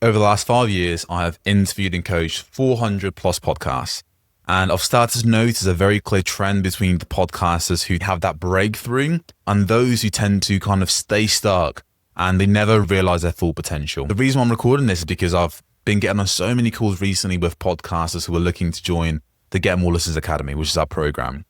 Over the last 5 years, I have interviewed and coached 400 plus podcasts. And I've started to notice a very clear trend between the podcasters who have that breakthrough and those who tend to kind of stay stuck and they never realize their full potential. The reason why I'm recording this is because I've been getting on so many calls recently with podcasters who are looking to join the Get More Listeners Academy, which is our program.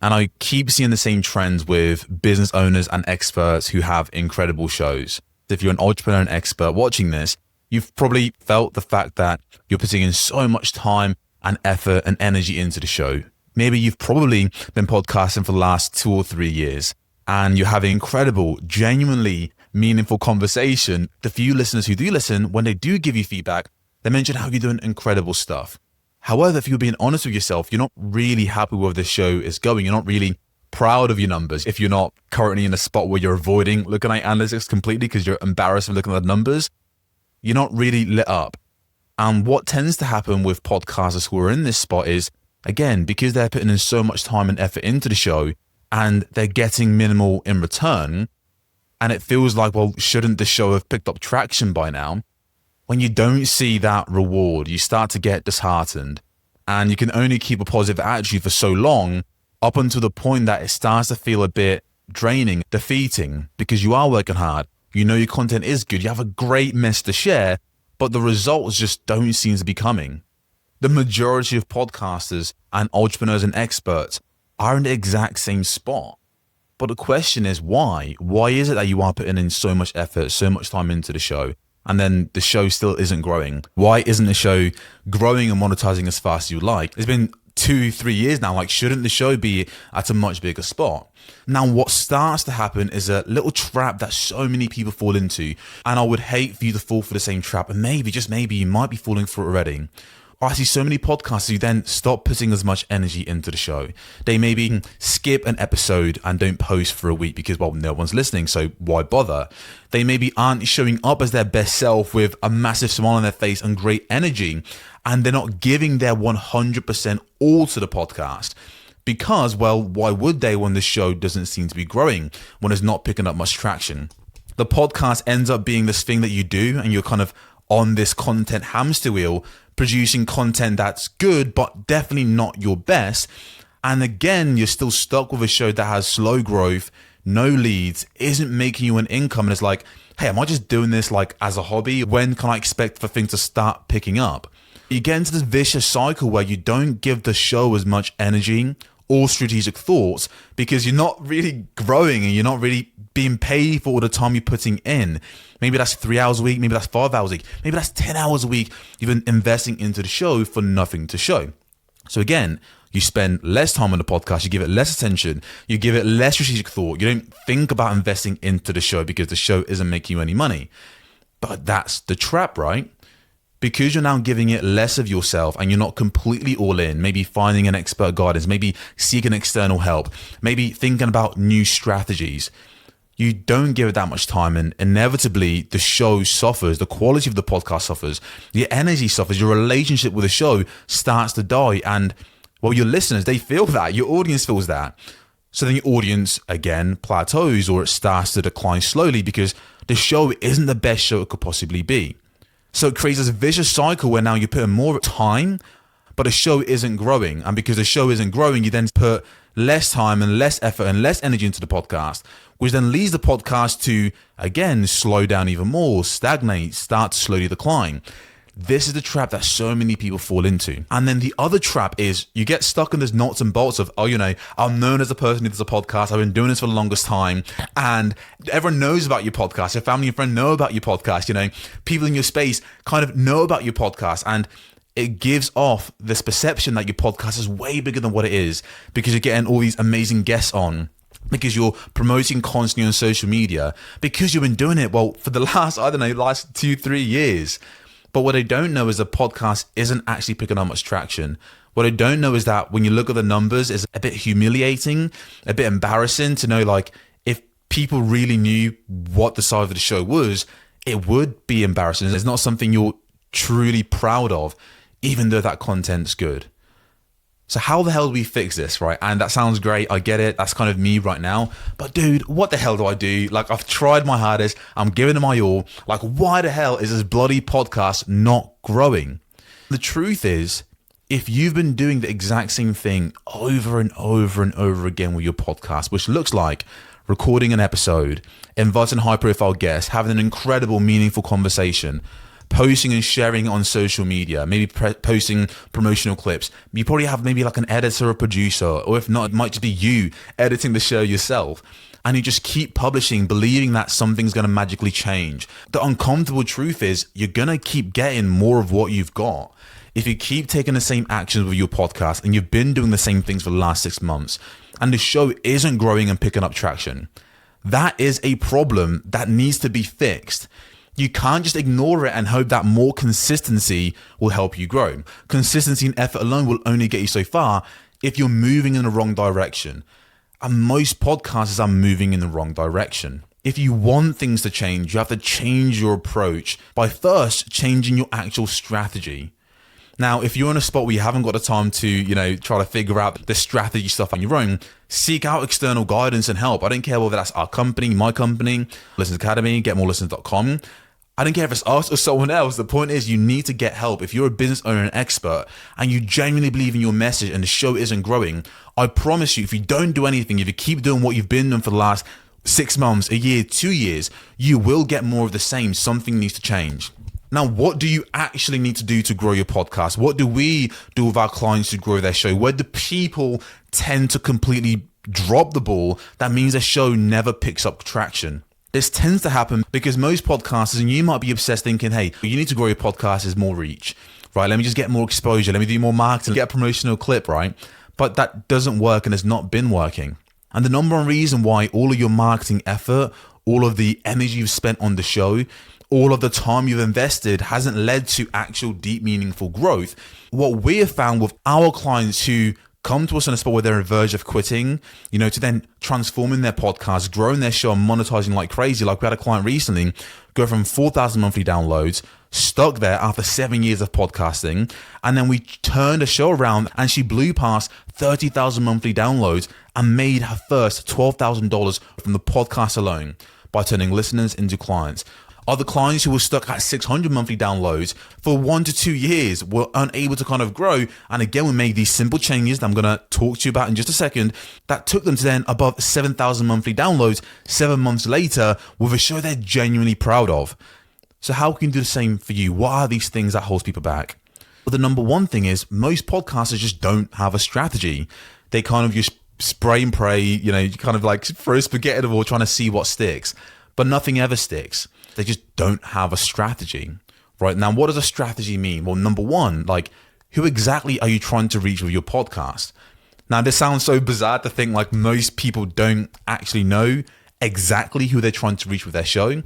And I keep seeing the same trends with business owners and experts who have incredible shows. If you're an entrepreneur and expert watching this, you've probably felt the fact that you're putting in so much time and effort and energy into the show. Maybe you've probably been podcasting for the last 2 or 3 years and you're having incredible, genuinely meaningful conversation. The few listeners who do listen, when they do give you feedback, they mention how you're doing incredible stuff. However, if you're being honest with yourself, you're not really happy with where the show is going. You're not really proud of your numbers. If you're not currently in a spot where you're avoiding looking at analytics completely because you're embarrassed of looking at the numbers, you're not really lit up. And what tends to happen with podcasters who are in this spot is, again, because they're putting in so much time and effort into the show and they're getting minimal in return, and it feels like, well, shouldn't the show have picked up traction by now? When you don't see that reward, you start to get disheartened, and you can only keep a positive attitude for so long up until the point that it starts to feel a bit draining, defeating, because you are working hard. You know your content is good. You have a great mess to share, but the results just don't seem to be coming. The majority of podcasters and entrepreneurs and experts are in the exact same spot. But the question is why? Why is it that you are putting in so much effort, so much time into the show, and then the show still isn't growing? Why isn't the show growing and monetizing as fast as you like? It's been 2-3 years now. Like, shouldn't the show be at a much bigger spot? Now, what starts to happen is a little trap that so many people fall into, and I would hate for you to fall for the same trap, and maybe, just maybe, you might be falling for it already. I see so many podcasts who then stop putting as much energy into the show. They maybe skip an episode and don't post for a week because, well, no one's listening, so why bother? They maybe aren't showing up as their best self with a massive smile on their face and great energy, and they're not giving their 100% all to the podcast. Because, well, why would they when the show doesn't seem to be growing, when it's not picking up much traction? The podcast ends up being this thing that you do, and you're kind of on this content hamster wheel, producing content that's good, but definitely not your best. And again, you're still stuck with a show that has slow growth, no leads, isn't making you an income. And it's like, hey, am I just doing this like as a hobby? When can I expect for things to start picking up? You get into this vicious cycle where you don't give the show as much energy or strategic thoughts because you're not really growing and you're not really being paid for all the time you're putting in. Maybe that's 3 hours a week, maybe that's 5 hours a week, maybe that's 10 hours a week you've been investing into the show for nothing to show. So again, you spend less time on the podcast, you give it less attention, you give it less strategic thought, you don't think about investing into the show because the show isn't making you any money. But that's the trap, right? Because you're now giving it less of yourself and you're not completely all in, maybe finding an expert guidance, maybe seeking external help, maybe thinking about new strategies. You don't give it that much time, and inevitably the show suffers, the quality of the podcast suffers, your energy suffers, your relationship with the show starts to die. And well, your listeners, they feel that, your audience feels that. So then your audience again plateaus or it starts to decline slowly because the show isn't the best show it could possibly be. So it creates this vicious cycle where now you put in more time, but the show isn't growing. And because the show isn't growing, you then put less time and less effort and less energy into the podcast, which then leads the podcast to, again, slow down even more, stagnate, start to slowly decline. This is the trap that so many people fall into. And then the other trap is you get stuck in this nuts and bolts of, oh, you know, I'm known as a person who does a podcast. I've been doing this for the longest time. And everyone knows about your podcast. Your family and friend know about your podcast. You know, people in your space kind of know about your podcast. And it gives off this perception that your podcast is way bigger than what it is because you're getting all these amazing guests on, because you're promoting constantly on social media, because you've been doing it, well, for the last 2-3 years. But what I don't know is the podcast isn't actually picking up much traction. What I don't know is that when you look at the numbers, it's a bit humiliating, a bit embarrassing to know, like, if people really knew what the size of the show was, it would be embarrassing. It's not something you're truly proud of, even though that content's good. So how the hell do we fix this, right? And that sounds great. I get it. That's kind of me right now. But dude, what the hell do I do? Like, I've tried my hardest. I'm giving it my all. Like, why the hell is this bloody podcast not growing? The truth is, if you've been doing the exact same thing over and over and over again with your podcast, which looks like recording an episode, inviting high profile guests, having an incredible, meaningful conversation, posting and sharing it on social media, maybe posting promotional clips. You probably have maybe like an editor or producer, or if not, it might just be you editing the show yourself. And you just keep publishing, believing that something's going to magically change. The uncomfortable truth is you're going to keep getting more of what you've got. If you keep taking the same actions with your podcast and you've been doing the same things for the last 6 months and the show isn't growing and picking up traction, that is a problem that needs to be fixed. You can't just ignore it and hope that more consistency will help you grow. Consistency and effort alone will only get you so far if you're moving in the wrong direction. And most podcasters are moving in the wrong direction. If you want things to change, you have to change your approach by first changing your actual strategy. Now, if you're in a spot where you haven't got the time to, try to figure out the strategy stuff on your own, seek out external guidance and help. I don't care whether that's our company, my company, Listeners Academy, getmorelisteners.com. I don't care if it's us or someone else. The point is you need to get help. If you're a business owner and expert and you genuinely believe in your message and the show isn't growing, I promise you, if you don't do anything, if you keep doing what you've been doing for the last 6 months, a year, 2 years, you will get more of the same. Something needs to change. Now, what do you actually need to do to grow your podcast? What do we do with our clients to grow their show? Where do people tend to completely drop the ball? That means their show never picks up traction. This tends to happen because most podcasters, and you might be obsessed thinking, hey, you need to grow your podcast is more reach, right? Let me just get more exposure. Let me do more marketing, get a promotional clip, right? But that doesn't work and has not been working. And the number one reason why all of your marketing effort, all of the energy you've spent on the show, all of the time you've invested hasn't led to actual deep, meaningful growth. What we have found with our clients who come to us in a spot where they're on the verge of quitting, to then transforming their podcast, growing their show and monetizing like crazy. Like we had a client recently go from 4,000 monthly downloads, stuck there after 7 years of podcasting. And then we turned the show around and she blew past 30,000 monthly downloads and made her first $12,000 from the podcast alone by turning listeners into clients. Other clients who were stuck at 600 monthly downloads for 1 to 2 years were unable to kind of grow. And again, we made these simple changes that I'm going to talk to you about in just a second that took them to then above 7,000 monthly downloads 7 months later with a show they're genuinely proud of. So how can you do the same for you? What are these things that holds people back? Well, the number one thing is most podcasters just don't have a strategy. They kind of just spray and pray, you kind of like throw spaghetti at the wall trying to see what sticks, but nothing ever sticks. They just don't have a strategy, right? Now, what does a strategy mean? Well, number one, who exactly are you trying to reach with your podcast? Now, this sounds so bizarre to think like most people don't actually know exactly who they're trying to reach with their show,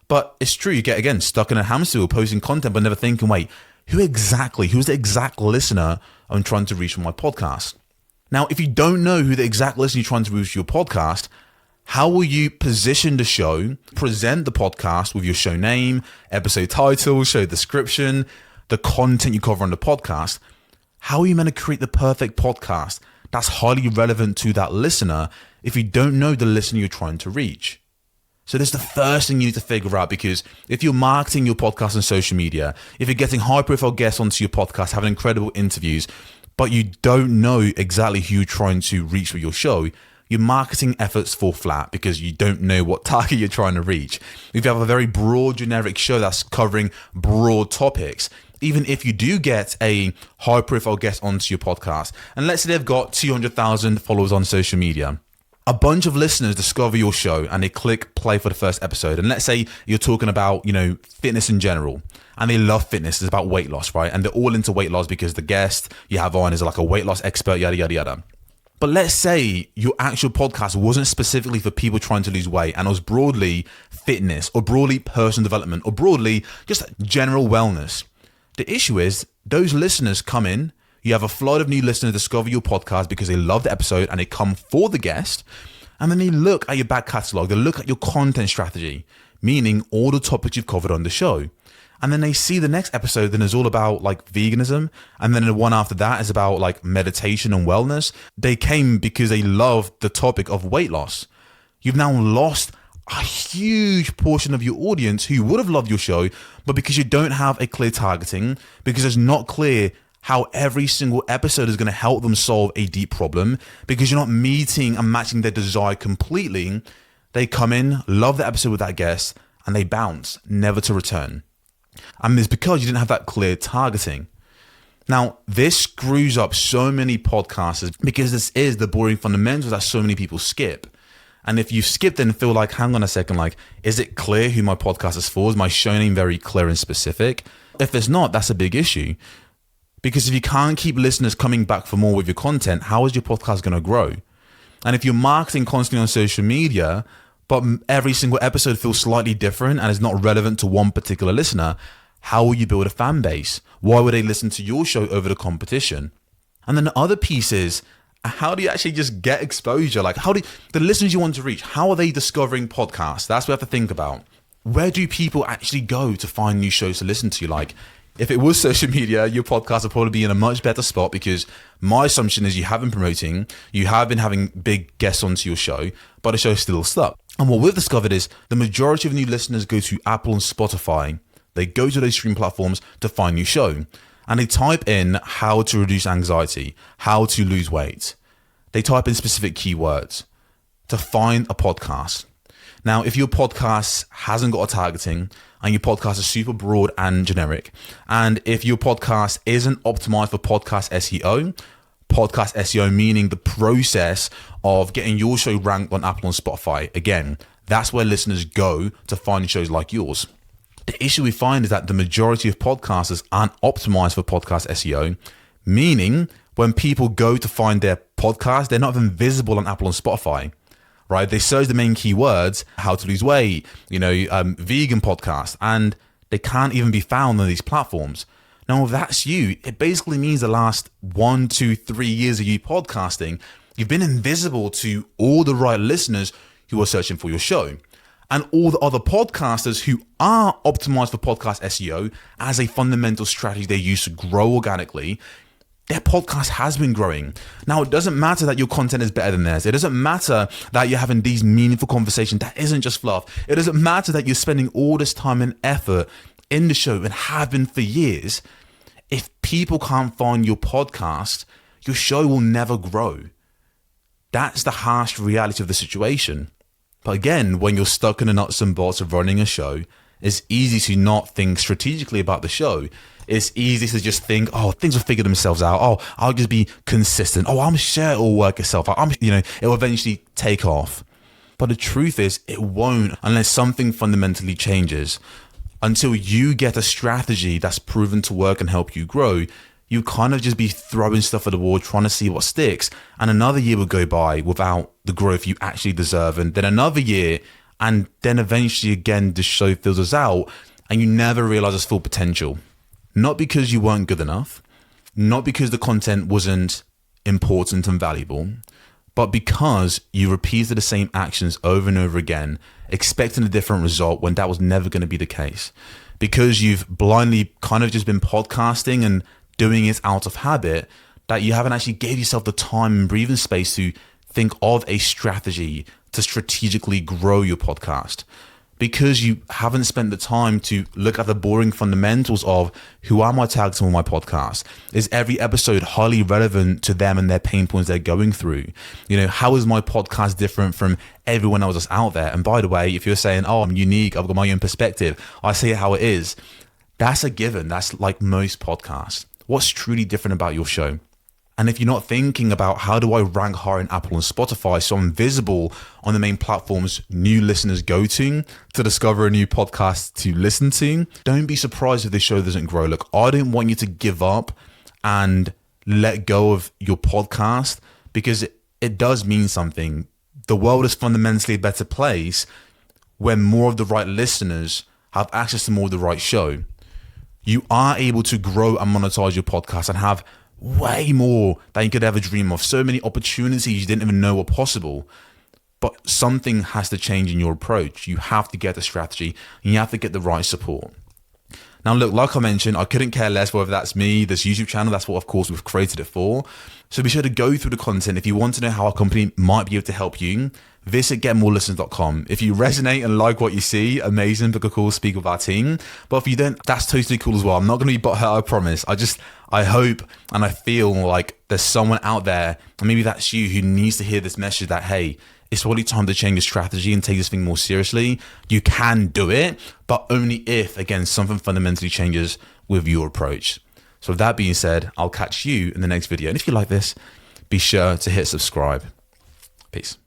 but it's true. You get, again, stuck in a hamster wheel posting content, but never thinking, wait, who's the exact listener I'm trying to reach with my podcast? Now, if you don't know who the exact listener you're trying to reach with your podcast, how will you position the show, present the podcast with your show name, episode title, show description, the content you cover on the podcast? How are you meant to create the perfect podcast that's highly relevant to that listener if you don't know the listener you're trying to reach? So this is the first thing you need to figure out, because if you're marketing your podcast on social media, if you're getting high profile guests onto your podcast, having incredible interviews, but you don't know exactly who you're trying to reach with your show, your marketing efforts fall flat because you don't know what target you're trying to reach. If you have a very broad, generic show that's covering broad topics, even if you do get a high profile guest onto your podcast, and let's say they've got 200,000 followers on social media, a bunch of listeners discover your show and they click play for the first episode. And let's say you're talking about, fitness in general, and they love fitness. It's about weight loss, right? And they're all into weight loss because the guest you have on is like a weight loss expert, yada, yada, yada. But let's say your actual podcast wasn't specifically for people trying to lose weight and it was broadly fitness or broadly personal development or broadly just general wellness. The issue is those listeners come in, you have a flood of new listeners discover your podcast because they love the episode and they come for the guest, and then they look at your back catalog, they look at your content strategy, meaning all the topics you've covered on the show. And then they see the next episode, then it's all about like veganism. And then the one after that is about like meditation and wellness. They came because they loved the topic of weight loss. You've now lost a huge portion of your audience who would have loved your show, but because you don't have a clear targeting, because it's not clear how every single episode is going to help them solve a deep problem, because you're not meeting and matching their desire completely, they come in, love the episode with that guest, and they bounce, never to return. And it's because you didn't have that clear targeting. Now, this screws up so many podcasters because this is the boring fundamentals that so many people skip. And if you skip and feel like, hang on a second, like, is it clear who my podcast is for? Is my show name very clear and specific? If it's not, that's a big issue. Because if you can't keep listeners coming back for more with your content, how is your podcast going to grow? And if you're marketing constantly on social media, but every single episode feels slightly different and is not relevant to one particular listener, how will you build a fan base? Why would they listen to your show over the competition? And then the other piece is, how do you actually just get exposure? Like, how do the listeners you want to reach, how are they discovering podcasts? That's what we have to think about. Where do people actually go to find new shows to listen to? Like, if it was social media, your podcast would probably be in a much better spot, because my assumption is you have been promoting, you have been having big guests onto your show, but the show's still stuck. And what we've discovered is the majority of new listeners go to Apple and Spotify. They go to those streaming platforms to find new show. And they type in how to reduce anxiety, how to lose weight. They type in specific keywords to find a podcast. Now, if your podcast hasn't got a targeting and your podcast is super broad and generic, and if your podcast isn't optimized for podcast SEO meaning the process of getting your show ranked on Apple and Spotify, again, that's where listeners go to find shows like yours. The issue we find is that the majority of podcasters aren't optimized for podcast SEO, meaning when people go to find their podcast, they're not even visible on Apple and Spotify, right? They search the main keywords, how to lose weight, vegan podcast, and they can't even be found on these platforms. Now, if that's you, it basically means the last 1, 2, 3 years of you podcasting, you've been invisible to all the right listeners who are searching for your show. And all the other podcasters who are optimized for podcast SEO as a fundamental strategy they use to grow organically, their podcast has been growing. Now, it doesn't matter that your content is better than theirs. It doesn't matter that you're having these meaningful conversations. That isn't just fluff. It doesn't matter that you're spending all this time and effort in the show and have been for years. If people can't find your podcast, your show will never grow. That's the harsh reality of the situation. But again, when you're stuck in the nuts and bolts of running a show, it's easy to not think strategically about the show. It's easy to just think, oh, things will figure themselves out. Oh, I'll just be consistent. Oh, I'm sure it will work itself out. It will eventually take off. But the truth is, it won't unless something fundamentally changes. Until you get a strategy that's proven to work and help you grow, you kind of just be throwing stuff at the wall, trying to see what sticks. And another year will go by without the growth you actually deserve. And then another year, and then eventually again, the show fizzles out and you never realize its full potential. Not because you weren't good enough, not because the content wasn't important and valuable, but because you repeated the same actions over and over again, expecting a different result when that was never going to be the case. Because you've blindly kind of just been podcasting and doing it out of habit, that you haven't actually gave yourself the time and breathing space to think of a strategy to strategically grow your podcast. Because you haven't spent the time to look at the boring fundamentals of who am I targeting with my podcast? Is every episode highly relevant to them and their pain points they're going through? How is my podcast different from everyone else that's out there? And by the way, if you're saying, oh, I'm unique, I've got my own perspective, I say it how it is, that's a given. That's like most podcasts. What's truly different about your show? And if you're not thinking about how do I rank higher in Apple and Spotify so I'm visible on the main platforms new listeners go to discover a new podcast to listen to, don't be surprised if this show doesn't grow. Look, I don't want you to give up and let go of your podcast, because it does mean something. The world is fundamentally a better place when more of the right listeners have access to more of the right show. You are able to grow and monetize your podcast and have way more than you could ever dream of. So many opportunities you didn't even know were possible. But something has to change in your approach. You have to get the strategy and you have to get the right support. Now, look, like I mentioned, I couldn't care less whether that's me, this YouTube channel. That's what, of course, we've created it for. So be sure to go through the content. If you want to know how our company might be able to help you, visit getmorelisteners.com. If you resonate and like what you see, amazing, book a call, speak with our team. But if you don't, that's totally cool as well. I'm not going to be butthurt, I promise. I hope and I feel like there's someone out there, and maybe that's you, who needs to hear this message that, hey, it's really time to change your strategy and take this thing more seriously. You can do it, but only if, again, something fundamentally changes with your approach. So with that being said, I'll catch you in the next video. And if you like this, be sure to hit subscribe. Peace.